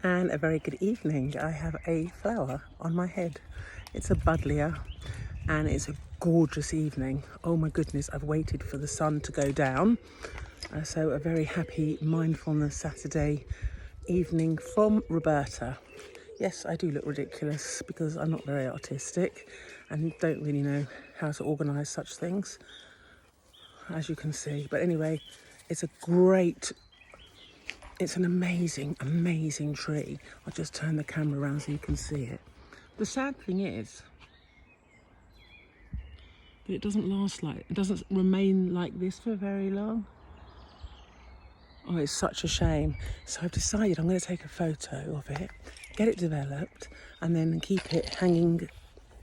and a very good evening. I have a flower on my head. It's a buddleia and it's a gorgeous evening. Oh my goodness, I've waited for the sun to go down. So a very happy Mindfulness Saturday evening from Roberta. Yes, I do look ridiculous because I'm not very artistic and don't really know how to organise such things, as you can see. But anyway, it's an amazing tree. I'll just turn the camera around so you can see it. The sad thing is that it doesn't remain like this for very long. Oh, it's such a shame. So I've decided I'm going to take a photo of it, get it developed, and then keep it hanging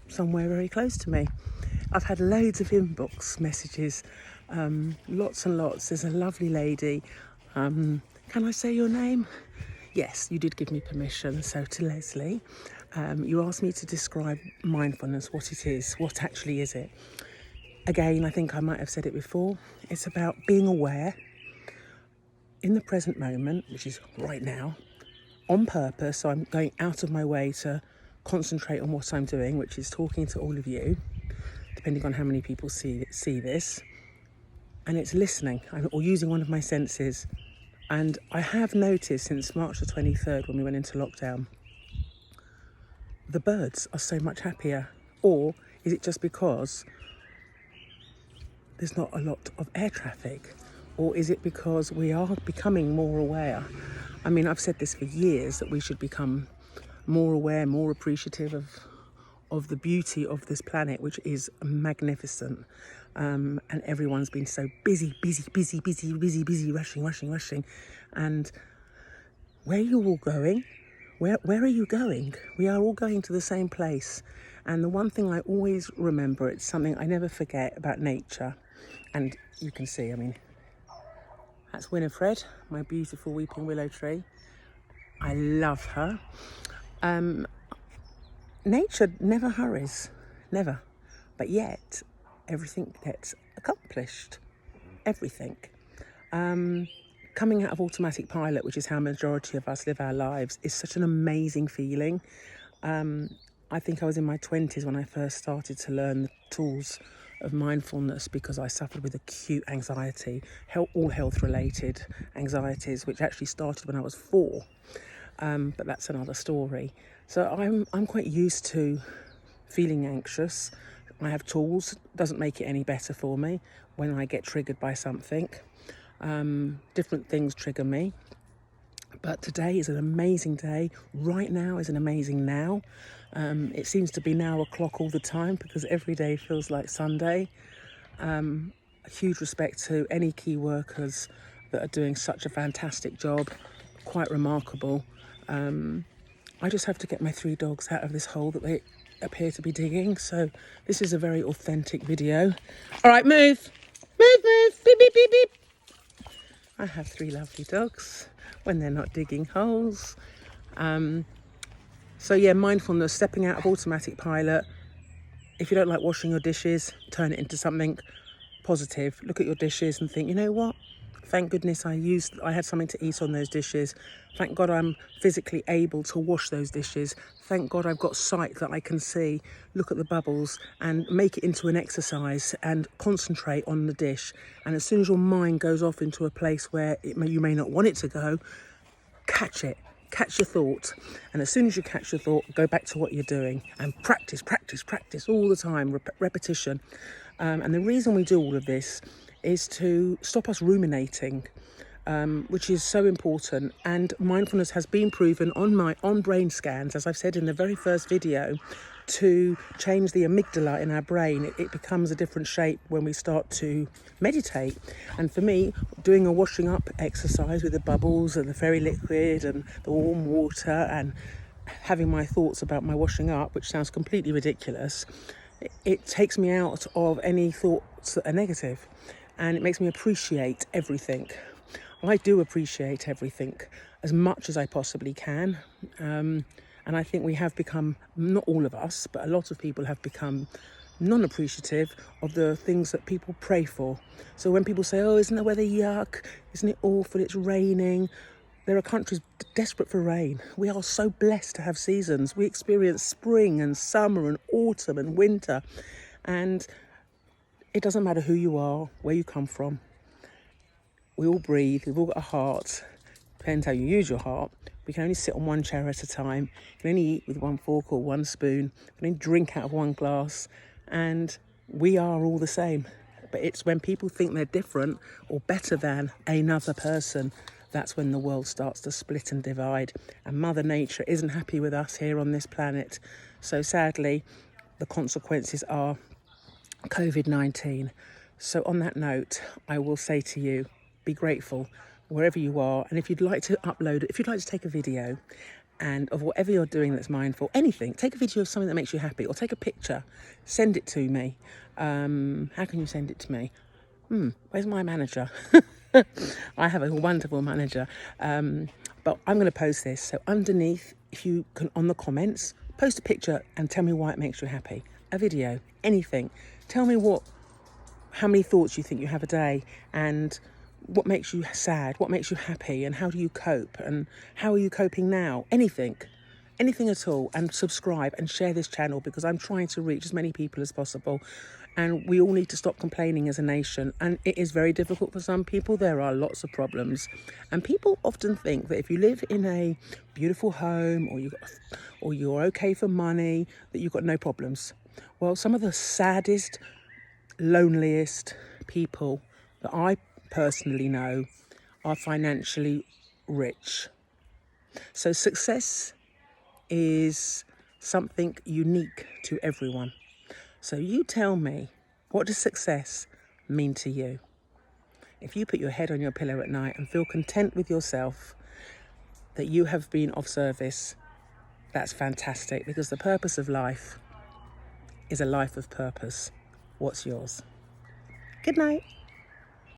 somewhere very close to me. I've had loads of inbox messages, lots and lots. There's a lovely lady. Can I say your name? Yes, you did give me permission. So to Leslie, you asked me to describe mindfulness, what it is, what actually is it. Again, I think I might have said it before. It's about being aware in the present moment, which is right now, on purpose. So I'm going out of my way to concentrate on what I'm doing, which is talking to all of you, depending on how many people see this. And it's listening or using one of my senses. And I have noticed since March the 23rd, when we went into lockdown, the birds are so much happier. Or is it just because there's not a lot of air traffic? Or is it because we are becoming more aware? I mean, I've said this for years, that we should become more aware, more appreciative of the beauty of this planet, which is magnificent. And everyone's been so busy, rushing. And where are you all going? Where are you going? We are all going to the same place. And the one thing I always remember, it's something I never forget about nature. And you can see, I mean, that's Winifred, my beautiful weeping willow tree. I love her. Nature never hurries, never. But yet, everything gets accomplished. Everything. Coming out of automatic pilot, which is how majority of us live our lives, is such an amazing feeling. I think I was in my 20s when I first started to learn the tools of mindfulness, because I suffered with acute anxiety, all health-related anxieties, which actually started when I was 4. But that's another story. So I'm quite used to feeling anxious. I have tools. Doesn't make it any better for me when I get triggered by something. Different things trigger me. But today is an amazing day. Right now is an amazing now. It seems to be now o'clock all the time, because every day feels like Sunday. A huge respect to any key workers that are doing such a fantastic job. Quite remarkable. I just have to get my 3 dogs out of this hole that they appear to be digging. So this is a very authentic video. All right, move. Beep, beep, beep, beep. I have 3 lovely dogs when they're not digging holes. So yeah, mindfulness, stepping out of automatic pilot. If you don't like washing your dishes, turn it into something positive. Look at your dishes and think, you know what? Thank goodness I had something to eat on those dishes. Thank God I'm physically able to wash those dishes. Thank God I've got sight that I can see, look at the bubbles and make it into an exercise and concentrate on the dish. And as soon as your mind goes off into a place where you may not want it to go, catch it. Catch your thought. And as soon as you catch your thought, go back to what you're doing and practice all the time, repetition. And the reason we do all of this is to stop us ruminating, which is so important. And mindfulness has been proven on brain scans, as I've said in the very first video, to change the amygdala in our brain. It becomes a different shape when we start to meditate. And for me, doing a washing up exercise with the bubbles and the fairy liquid and the warm water and having my thoughts about my washing up, which sounds completely ridiculous, it takes me out of any thoughts that are negative, and it makes me appreciate everything. I do appreciate everything as much as I possibly can. And I think we have become, not all of us, but a lot of people have become non-appreciative of the things that people pray for. So when people say, oh, isn't the weather yuck? Isn't it awful? It's raining. There are countries desperate for rain. We are so blessed to have seasons. We experience spring and summer and autumn and winter. And it doesn't matter who you are, where you come from. We all breathe. We've all got a heart. Depends how you use your heart. We can only sit on one chair at a time. We can only eat with one fork or one spoon. We can only drink out of one glass. And we are all the same. But it's when people think they're different or better than another person, that's when the world starts to split and divide. And Mother Nature isn't happy with us here on this planet. So sadly, the consequences are COVID-19. So on that note, I will say to you, be grateful wherever you are. And if you'd like to upload, if you'd like to take a video and of whatever you're doing that's mindful, anything, take a video of something that makes you happy, or take a picture, send it to me. How can you send it to me? Where's my manager? I have a wonderful manager. But I'm going to post this. So underneath, if you can, on the comments, post a picture and tell me why it makes you happy. A video, anything. Tell me how many thoughts you think you have a day, and what makes you sad, what makes you happy, and how do you cope, and how are you coping now? Anything at all. And subscribe and share this channel, because I'm trying to reach as many people as possible. And we all need to stop complaining as a nation. And it is very difficult for some people. There are lots of problems. And people often think that if you live in a beautiful home, or you're okay for money, that you've got no problems. Well, some of the saddest, loneliest people that I personally know are financially rich. So success is something unique to everyone. So you tell me, what does success mean to you? If you put your head on your pillow at night and feel content with yourself, that you have been of service, that's fantastic, because the purpose of life is a life of purpose. What's yours? Good night.